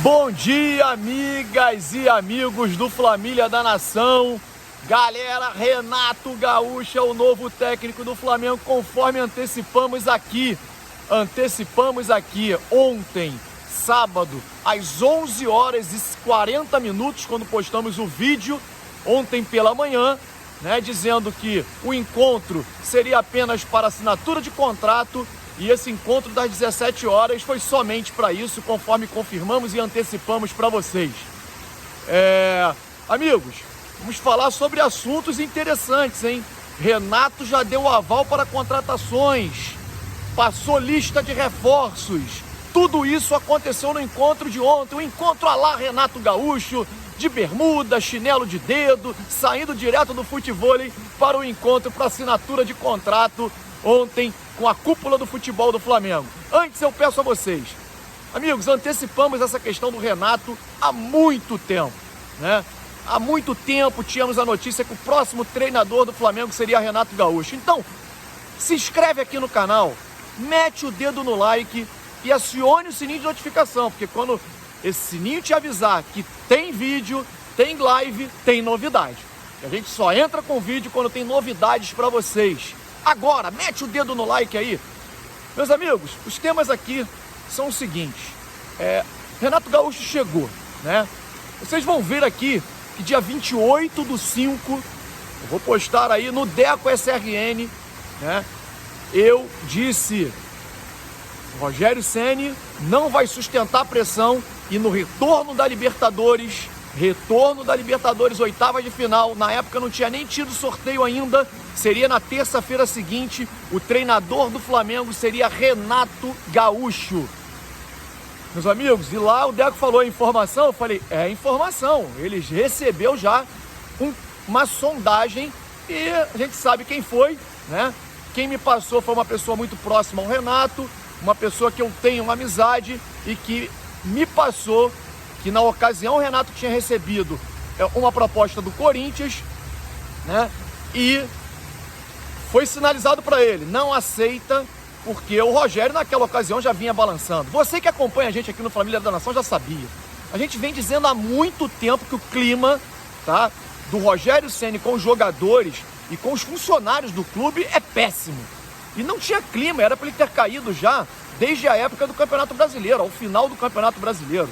Bom dia, amigas e amigos do Flamília da Nação. Galera, Renato Gaúcho é o novo técnico do Flamengo, conforme antecipamos aqui ontem, sábado, às 11h40, quando postamos o vídeo, ontem pela manhã, dizendo que o encontro seria apenas para assinatura de contrato. E esse encontro das 17 horas foi somente para isso, conforme confirmamos e antecipamos para vocês. Amigos, vamos falar sobre assuntos interessantes, hein? Renato já deu o aval para contratações, passou lista de reforços. Tudo isso aconteceu no encontro de ontem, o encontro à la Renato Gaúcho, de bermuda, chinelo de dedo, saindo direto do futevôlei para o encontro para assinatura de contrato ontem com a cúpula do futebol do Flamengo. Antes eu peço a vocês, amigos, antecipamos essa questão do Renato há muito tempo, Há muito tempo tínhamos a notícia que o próximo treinador do Flamengo seria Renato Gaúcho. Então, se inscreve aqui no canal, mete o dedo no like e acione o sininho de notificação, porque quando esse sininho te avisar que tem vídeo, tem live, tem novidade. E a gente só entra com vídeo quando tem novidades para vocês. Agora, mete o dedo no like aí. Meus amigos, os temas aqui são os seguintes. Renato Gaúcho chegou, Vocês vão ver aqui que dia 28/5, eu vou postar aí no Deco SRN, Eu disse, Rogério Ceni não vai sustentar a pressão e no retorno da Libertadores, oitava de final, na época não tinha nem tido sorteio ainda, seria na terça-feira seguinte, o treinador do Flamengo seria Renato Gaúcho. Meus amigos, e lá o Deco falou informação, eu falei, é informação, ele recebeu já uma sondagem e a gente sabe quem foi, Quem me passou foi uma pessoa muito próxima ao Renato, uma pessoa que eu tenho uma amizade e que me passou que na ocasião o Renato tinha recebido uma proposta do Corinthians, E foi sinalizado para ele, não aceita, porque o Rogério naquela ocasião já vinha balançando. Você que acompanha a gente aqui no Flamília da Nação já sabia. A gente vem dizendo há muito tempo que o clima, do Rogério Ceni com os jogadores e com os funcionários do clube é péssimo. E não tinha clima, era para ele ter caído já desde a época do Campeonato Brasileiro, ao final do Campeonato Brasileiro.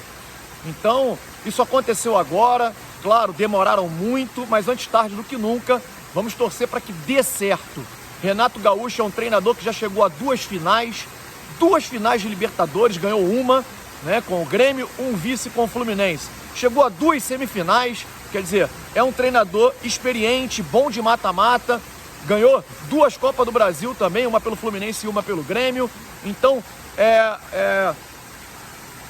Então, isso aconteceu agora, claro, demoraram muito, mas antes tarde do que nunca, vamos torcer para que dê certo. Renato Gaúcho é um treinador que já chegou a duas finais de Libertadores, ganhou uma, com o Grêmio, um vice com o Fluminense. Chegou a duas semifinais, quer dizer, é um treinador experiente, bom de mata-mata, ganhou duas Copas do Brasil também, uma pelo Fluminense e uma pelo Grêmio. Então,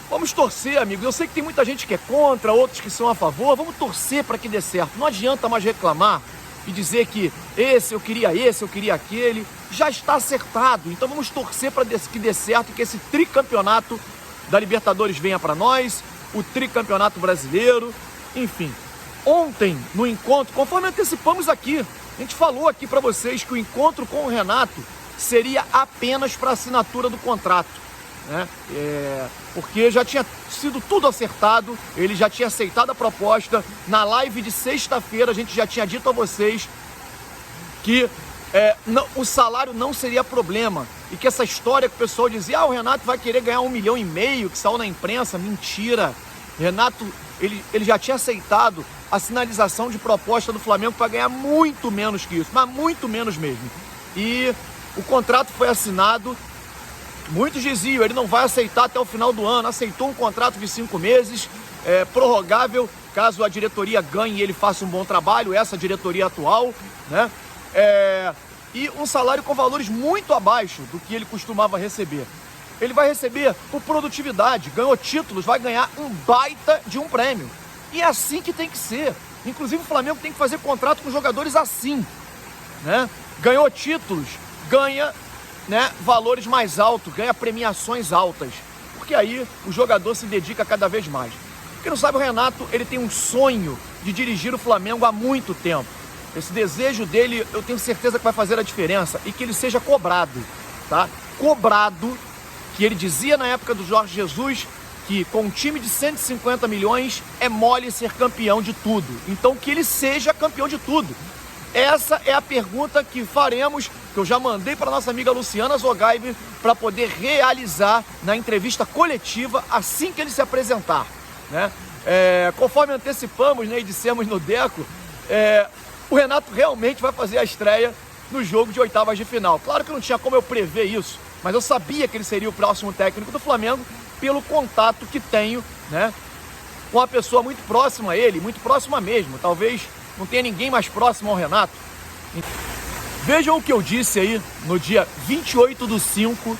vamos torcer, amigos. Eu sei que tem muita gente que é contra, outros que são a favor. Vamos torcer para que dê certo. Não adianta mais reclamar e dizer que esse, eu queria aquele. Já está acertado. Então vamos torcer para que dê certo e que esse tricampeonato da Libertadores venha para nós, o tricampeonato brasileiro, enfim. Ontem, no encontro, conforme antecipamos aqui, a gente falou aqui para vocês que o encontro com o Renato seria apenas para assinatura do contrato. Porque já tinha sido tudo acertado, ele já tinha aceitado a proposta. Na live de sexta-feira a gente já tinha dito a vocês que o salário não seria problema, e que essa história que o pessoal dizia, o Renato vai querer ganhar 1,5 milhão, que saiu na imprensa, mentira. Renato, ele já tinha aceitado a sinalização de proposta do Flamengo para ganhar muito menos que isso, mas muito menos mesmo. E o contrato foi assinado. Muitos diziam, ele não vai aceitar até o final do ano, aceitou um contrato de 5 meses, prorrogável, caso a diretoria ganhe e ele faça um bom trabalho, essa diretoria atual, e um salário com valores muito abaixo do que ele costumava receber. Ele vai receber por produtividade, ganhou títulos, vai ganhar um baita de um prêmio. E é assim que tem que ser. Inclusive o Flamengo tem que fazer contrato com jogadores assim, Ganhou títulos, ganha valores mais altos, ganha premiações altas, porque aí o jogador se dedica cada vez mais. Quem não sabe, o Renato, ele tem um sonho de dirigir o Flamengo há muito tempo. Esse desejo dele, eu tenho certeza que vai fazer a diferença e que ele seja cobrado, Cobrado, que ele dizia na época do Jorge Jesus, que com um time de 150 milhões é mole ser campeão de tudo. Então que ele seja campeão de tudo. Essa é a pergunta que faremos, que eu já mandei para nossa amiga Luciana Zogaibe para poder realizar na entrevista coletiva assim que ele se apresentar, né? Conforme antecipamos, né, e dissemos no Deco, o Renato realmente vai fazer a estreia no jogo de oitavas de final. Claro que não tinha como eu prever isso, mas eu sabia que ele seria o próximo técnico do Flamengo pelo contato que tenho, né, com uma pessoa muito próxima a ele, muito próxima mesmo. Talvez não tenha ninguém mais próximo ao Renato. Vejam o que eu disse aí no dia 28/5,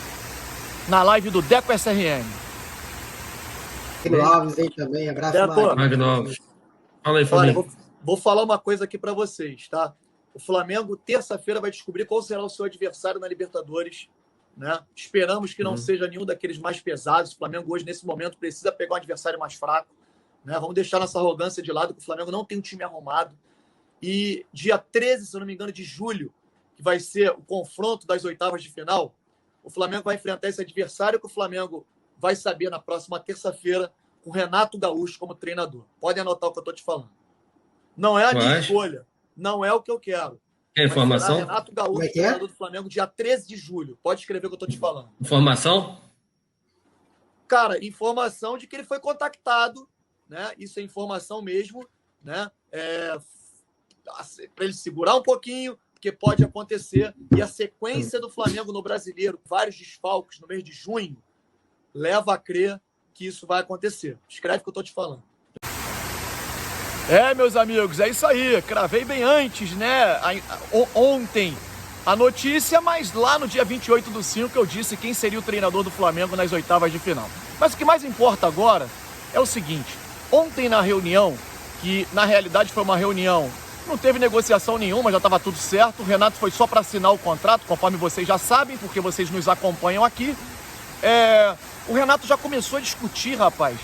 na live do Deco SRN. Alves aí também, abraço. Magno Alves. Fala aí, Fabinho. Olha, vou falar uma coisa aqui para vocês, tá? O Flamengo, terça-feira, vai descobrir qual será o seu adversário na Libertadores, né? Esperamos que não seja nenhum daqueles mais pesados. O Flamengo hoje, nesse momento, precisa pegar um adversário mais fraco, né? Vamos deixar nossa arrogância de lado, que o Flamengo não tem um time arrumado. E dia 13, se eu não me engano, de julho, que vai ser o confronto das oitavas de final, o Flamengo vai enfrentar esse adversário que o Flamengo vai saber na próxima terça-feira, com o Renato Gaúcho como treinador. Podem anotar o que eu estou te falando. Não é a minha escolha, não é o que eu quero. Quer informação? Renato Gaúcho, treinador do Flamengo, dia 13 de julho. Pode escrever o que eu estou te falando. Informação? Cara, informação de que ele foi contactado, né? Isso é informação mesmo, né? Para ele segurar um pouquinho, porque pode acontecer. E a sequência do Flamengo no Brasileiro, vários desfalques no mês de junho, leva a crer que isso vai acontecer. Escreve o que eu estou te falando. Meus amigos, é isso aí. Cravei bem antes, né? Ontem a notícia, mas lá no dia 28/5 eu disse quem seria o treinador do Flamengo nas oitavas de final. Mas o que mais importa agora é o seguinte: ontem na reunião, que na realidade foi uma reunião, não teve negociação nenhuma, já estava tudo certo. O Renato foi só para assinar o contrato, conforme vocês já sabem, porque vocês nos acompanham aqui. O Renato já começou a discutir, rapaz,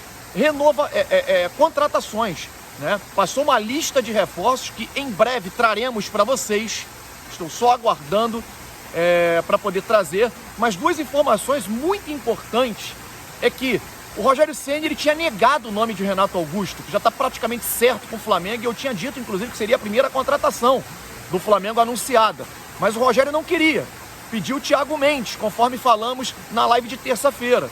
contratações, né? Passou uma lista de reforços que em breve traremos para vocês. Estou só aguardando para poder trazer. Mas duas informações muito importantes é que o Rogério Ceni, ele tinha negado o nome de Renato Augusto, que já está praticamente certo com o Flamengo, e eu tinha dito, inclusive, que seria a primeira contratação do Flamengo anunciada. Mas o Rogério não queria. Pediu o Thiago Mendes, conforme falamos na live de terça-feira.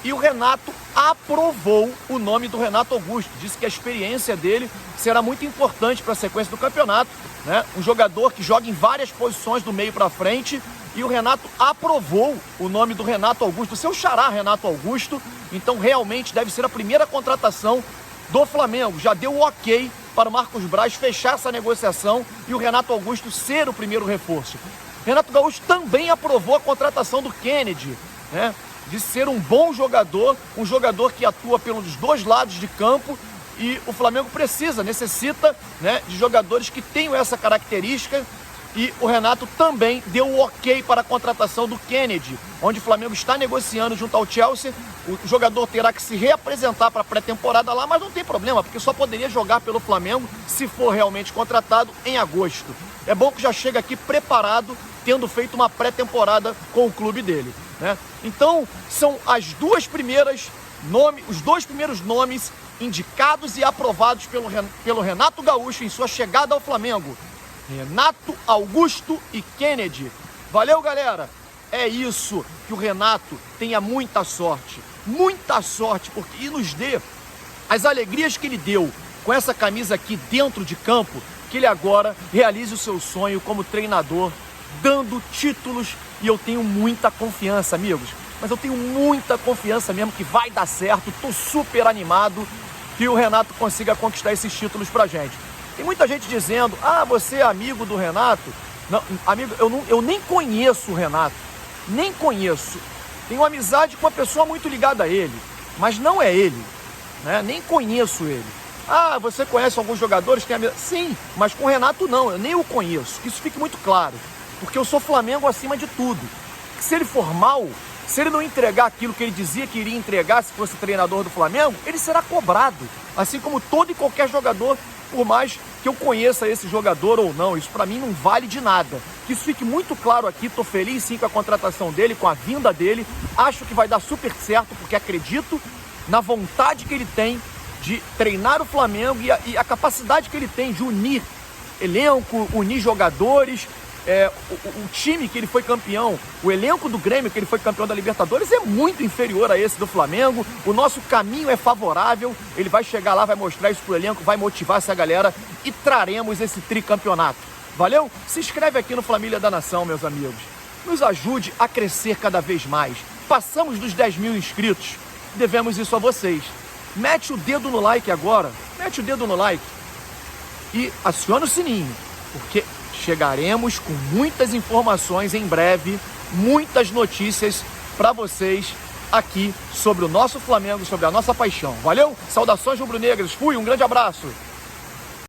E o Renato aprovou o nome do Renato Augusto. Disse que a experiência dele será muito importante para a sequência do campeonato, né? Um jogador que joga em várias posições do meio para frente. E o Renato aprovou o nome do Renato Augusto, seu xará Renato Augusto. Então realmente deve ser a primeira contratação do Flamengo. Já deu o ok para o Marcos Braz fechar essa negociação e o Renato Augusto ser o primeiro reforço. Renato Gaúcho também aprovou a contratação do Kennedy, né? De ser um bom jogador, um jogador que atua pelos dois lados de campo, e o Flamengo necessita, né, de jogadores que tenham essa característica. E o Renato também deu o ok para a contratação do Kennedy, onde o Flamengo está negociando junto ao Chelsea. O jogador terá que se reapresentar para a pré-temporada lá, mas não tem problema, porque só poderia jogar pelo Flamengo se for realmente contratado em agosto. É bom que já chega aqui preparado, tendo feito uma pré-temporada com o clube dele, né? Então, são os dois primeiros nomes indicados e aprovados pelo Renato Gaúcho em sua chegada ao Flamengo: Renato Augusto e Kennedy. Valeu, galera! É isso, que o Renato tenha muita sorte, porque nos dê as alegrias que ele deu com essa camisa aqui dentro de campo, que ele agora realize o seu sonho como treinador, dando títulos. E eu tenho muita confiança, amigos, mas eu tenho muita confiança mesmo que vai dar certo. Tô super animado que o Renato consiga conquistar esses títulos pra gente. Tem muita gente dizendo: você é amigo do Renato? Não, amigo, eu nem conheço o Renato, nem conheço. Tenho amizade com uma pessoa muito ligada a ele, mas não é ele, né? Nem conheço ele. Você conhece alguns jogadores? Sim, mas com o Renato não, eu nem o conheço. Isso fique muito claro, porque eu sou Flamengo acima de tudo. Se ele for mal, se ele não entregar aquilo que ele dizia que iria entregar se fosse treinador do Flamengo, ele será cobrado, assim como todo e qualquer jogador, por mais que eu conheça esse jogador ou não. Isso para mim não vale de nada. Que isso fique muito claro aqui. Estou feliz sim com a contratação dele, com a vinda dele. Acho que vai dar super certo, porque acredito na vontade que ele tem de treinar o Flamengo e a capacidade que ele tem de unir elenco, unir jogadores. O time que ele foi campeão, o elenco do Grêmio que ele foi campeão da Libertadores é muito inferior a esse do Flamengo. O nosso caminho é favorável, ele vai chegar lá, vai mostrar isso pro elenco, vai motivar essa galera e traremos esse tricampeonato. Valeu? Se inscreve aqui no Família da Nação, meus amigos. Nos ajude a crescer cada vez mais. Passamos dos 10 mil inscritos, devemos isso a vocês. Mete o dedo no like agora, mete o dedo no like e aciona o sininho, porque chegaremos com muitas informações em breve, muitas notícias para vocês aqui sobre o nosso Flamengo, sobre a nossa paixão. Valeu? Saudações rubro-negras. Fui, um grande abraço.